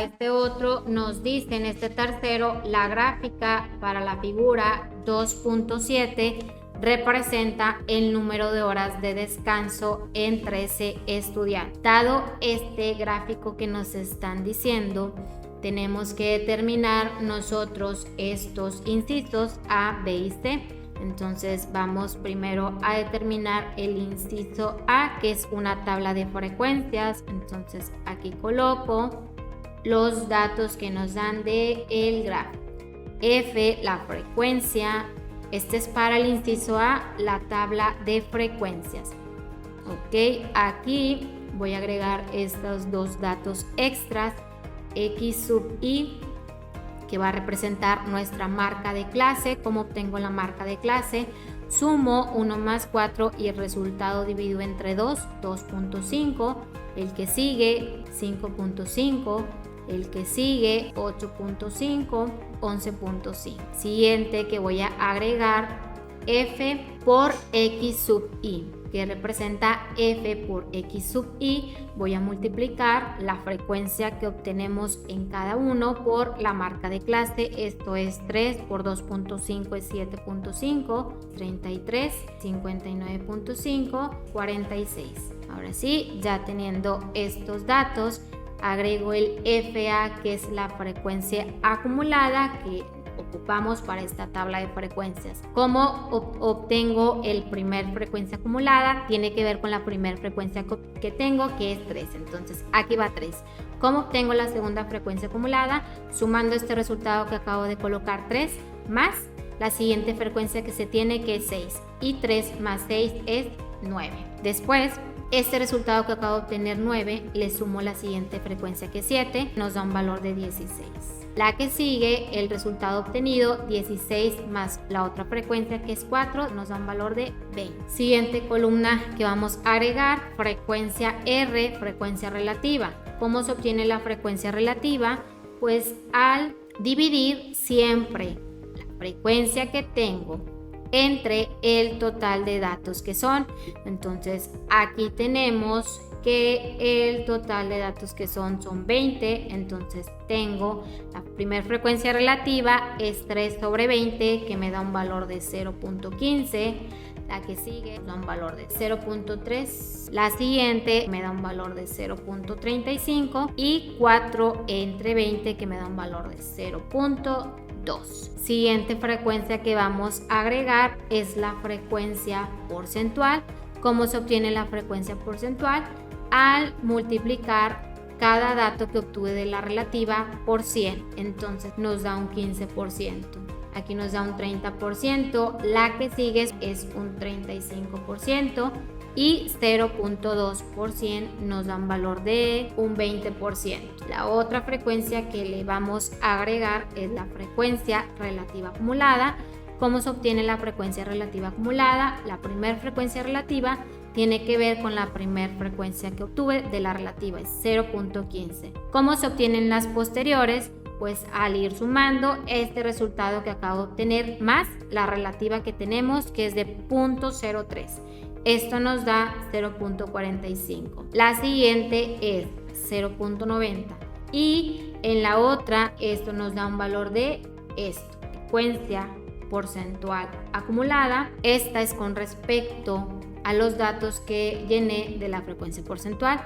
este otro nos dice en este tercero, la gráfica para la figura 2.7 representa el número de horas de descanso en 13 estudiantes. Dado este gráfico que nos están diciendo, tenemos que determinar nosotros estos incisos A, B y C. Entonces vamos primero a determinar el inciso A, que es una tabla de frecuencias. Entonces aquí coloco los datos que nos dan de el gráfico. F, la frecuencia. Este es para el inciso A, la tabla de frecuencias. Ok, aquí voy a agregar estos dos datos extras, X sub I, que va a representar nuestra marca de clase. ¿Cómo obtengo la marca de clase? Sumo 1 más 4 y el resultado dividido entre 2, 2.5. El que sigue, 5.5. El que sigue, 8.5, 11.5. Siguiente que voy a agregar, F por X sub I, que representa F por X sub I. Voy a multiplicar la frecuencia que obtenemos en cada uno por la marca de clase. Esto es 3 por 2.5 es 7.5, 33, 59.5, 46. Ahora sí, ya teniendo estos datos, agrego el FA, que es la frecuencia acumulada que ocupamos para esta tabla de frecuencias. ¿Cómo obtengo el primer frecuencia acumulada? Tiene que ver con la primera frecuencia que tengo, que es 3. Entonces aquí va 3. ¿Cómo obtengo la segunda frecuencia acumulada? Sumando este resultado que acabo de colocar, 3 más la siguiente frecuencia que se tiene, que es 6. Y 3 más 6 es 9. Después, este resultado que acabo de obtener, 9, le sumo la siguiente frecuencia, que es 7, nos da un valor de 16. La que sigue, el resultado obtenido, 16 más la otra frecuencia, que es 4, nos da un valor de 20. Siguiente columna que vamos a agregar, frecuencia R, frecuencia relativa. ¿Cómo se obtiene la frecuencia relativa? Pues al dividir siempre la frecuencia que tengo entre el total de datos que son. Entonces aquí tenemos que el total de datos que son 20. Entonces tengo la primera frecuencia relativa es 3 sobre 20, que me da un valor de 0.15. La que sigue da un valor de 0.3. La siguiente me da un valor de 0.35 y 4 entre 20, que me da un valor de 0.2. Siguiente frecuencia que vamos a agregar es la frecuencia porcentual. ¿Cómo se obtiene la frecuencia porcentual? Al multiplicar cada dato que obtuve de la relativa por 100. Entonces nos da un 15%. Aquí nos da un 30%. La que sigue es un 35%. Y 0.2% nos da un valor de un 20%. La otra frecuencia que le vamos a agregar es la frecuencia relativa acumulada. ¿Cómo se obtiene la frecuencia relativa acumulada? La primera frecuencia relativa tiene que ver con la primera frecuencia que obtuve de la relativa, es 0.15. ¿Cómo se obtienen las posteriores? Pues al ir sumando este resultado que acabo de obtener más la relativa que tenemos, que es de 0.03. Esto nos da 0.45. La siguiente es 0.90. Y en la otra, esto nos da un valor de esto, frecuencia porcentual acumulada. Esta es con respecto a los datos que llené de la frecuencia porcentual.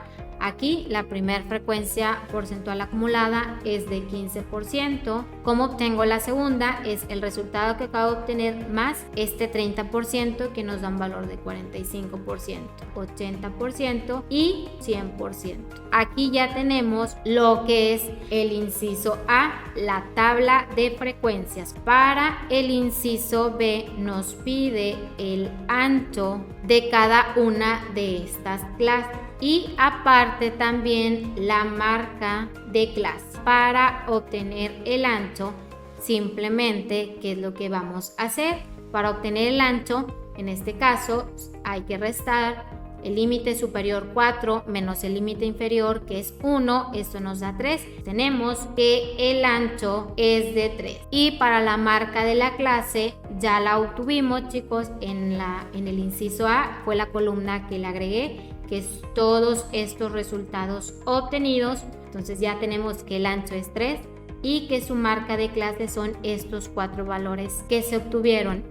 Aquí la primera frecuencia porcentual acumulada es de 15%. ¿Cómo obtengo la segunda? Es el resultado que acabo de obtener más este 30%, que nos da un valor de 45%, 80% y 100%. Aquí ya tenemos lo que es el inciso A, la tabla de frecuencias. Para el inciso B nos pide el ancho de cada una de estas clases. Y aparte también la marca de clase. Para obtener el ancho, simplemente, ¿qué es lo que vamos a hacer? Para obtener el ancho, en este caso, hay que restar el límite superior 4 menos el límite inferior, que es 1, esto nos da 3. Tenemos que el ancho es de 3. Y para la marca de la clase, ya la obtuvimos, chicos, en el inciso A, fue la columna que le agregué, que es todos estos resultados obtenidos Entonces ya tenemos que el ancho es 3 y que su marca de clase son estos 4 valores que se obtuvieron.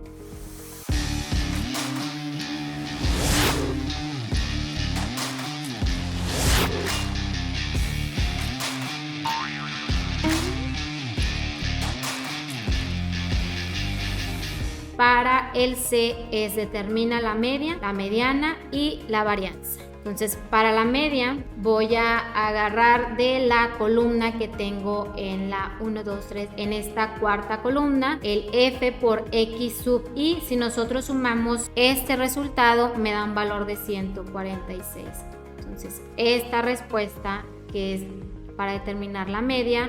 Para el C es determina la media, la mediana y la varianza. Entonces, para la media voy a agarrar de la columna que tengo en la 1, 2, 3, en esta cuarta columna, el F por X sub Y. Si nosotros sumamos este resultado, me da un valor de 146. Entonces, esta respuesta, que es para determinar la media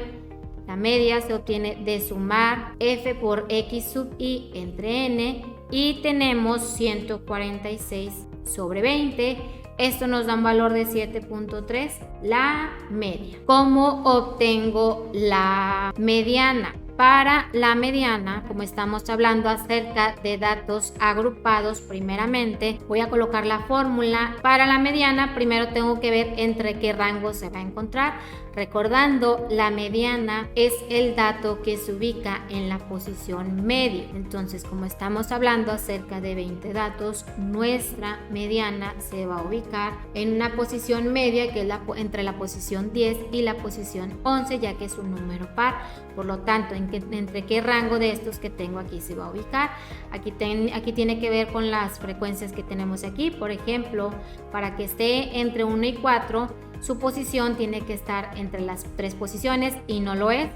se obtiene de sumar F por X sub Y entre N y tenemos 146 sobre 20. Esto nos da un valor de 7.3, la media. ¿Cómo obtengo la mediana? Para la mediana, como estamos hablando acerca de datos agrupados, primeramente voy a colocar la fórmula. Para la mediana, primero tengo que ver entre qué rango se va a encontrar. Recordando, la mediana es el dato que se ubica en la posición media. Entonces, como estamos hablando acerca de 20 datos, nuestra mediana se va a ubicar en una posición media que es entre la posición 10 y la posición 11, ya que es un número par. Por lo tanto, entre qué rango de estos que tengo aquí se va a ubicar. Aquí tiene que ver con las frecuencias que tenemos aquí. Por ejemplo, para que esté entre 1 y 4, su posición tiene que estar entre las 3 posiciones y no lo es.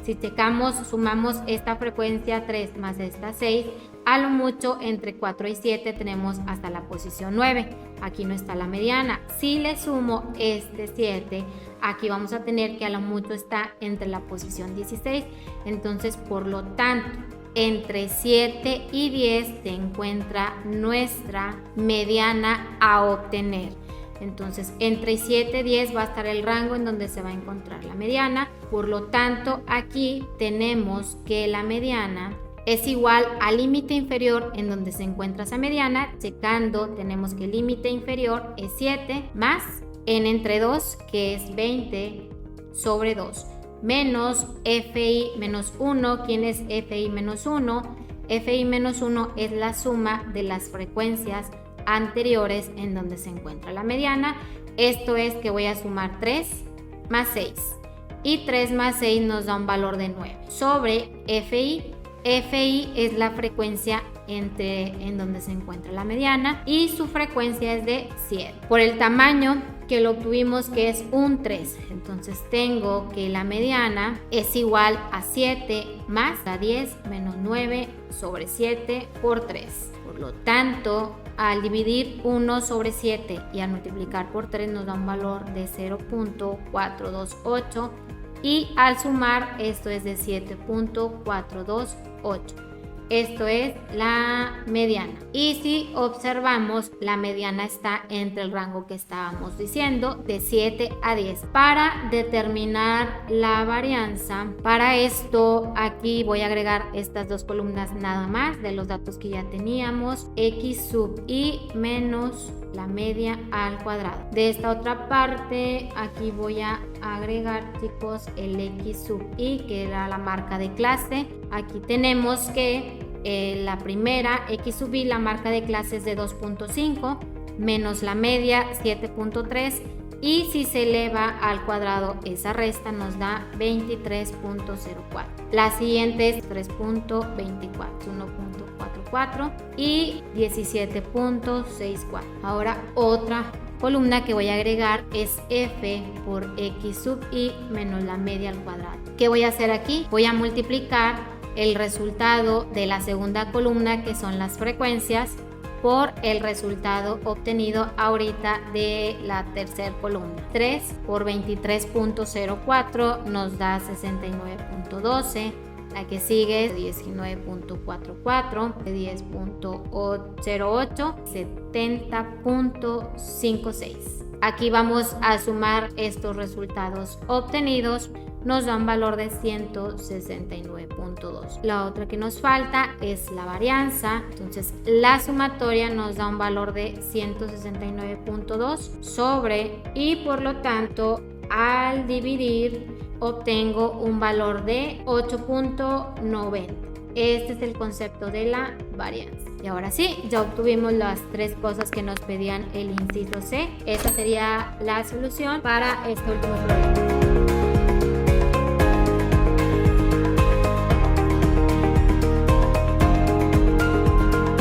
Si sumamos esta frecuencia 3 más esta 6, a lo mucho entre 4 y 7 tenemos hasta la posición 9. Aquí no está la mediana. Si le sumo este 7, aquí vamos a tener que a lo mucho está entre la posición 16. Entonces, por lo tanto, entre 7 y 10 se encuentra nuestra mediana a obtener. Entonces, entre 7 y 10 va a estar el rango en donde se va a encontrar la mediana. Por lo tanto, aquí tenemos que la mediana es igual al límite inferior en donde se encuentra esa mediana. Checando, tenemos que el límite inferior es 7 más n entre 2, que es 20 sobre 2, menos fi menos 1. ¿Quién es fi menos 1? Fi menos 1 es la suma de las frecuencias anteriores en donde se encuentra la mediana. Esto es que voy a sumar 3 más 6 y 3 más 6 nos da un valor de 9 sobre fi. Fi es la frecuencia en donde se encuentra la mediana y su frecuencia es de 100. Por el tamaño que lo obtuvimos, que es un 3, entonces tengo que la mediana es igual a 7 más a 10 menos 9 sobre 7 por 3. Por lo tanto, al dividir 1 sobre 7 y al multiplicar por 3 nos da un valor de 0.428 y al sumar esto es de 7.428. Esto es la mediana. Y si observamos, la mediana está entre el rango que estábamos diciendo, de 7 a 10. Para determinar la varianza, para esto aquí voy a agregar estas dos columnas nada más de los datos que ya teníamos. X sub y menos la media al cuadrado. De esta otra parte, aquí voy a agregar, chicos, el X sub y, que era la marca de clase. Aquí tenemos que la primera, X sub y, la marca de clase es de 2.5, menos la media 7.3, y si se eleva al cuadrado esa resta nos da 23.04. La siguiente es 3.24, 1.44 y 17.64. Ahora otra columna que voy a agregar es F por X sub y menos la media al cuadrado. ¿Qué voy a hacer aquí? Voy a multiplicar el resultado de la segunda columna, que son las frecuencias, por el resultado obtenido ahorita de la tercera columna. 3 por 23.04 nos da 69.12. La que sigue es 19.44, 10.08, 70.56. Aquí vamos a sumar estos resultados obtenidos. Nos da un valor de 169.2. La otra que nos falta es la varianza. Entonces, la sumatoria nos da un valor de 169.2 sobre, y por lo tanto al dividir obtengo un valor de 8.90. Este es el concepto de la varianza. Y ahora sí, ya obtuvimos las tres cosas que nos pedían el inciso C. Esta sería la solución para este último problema.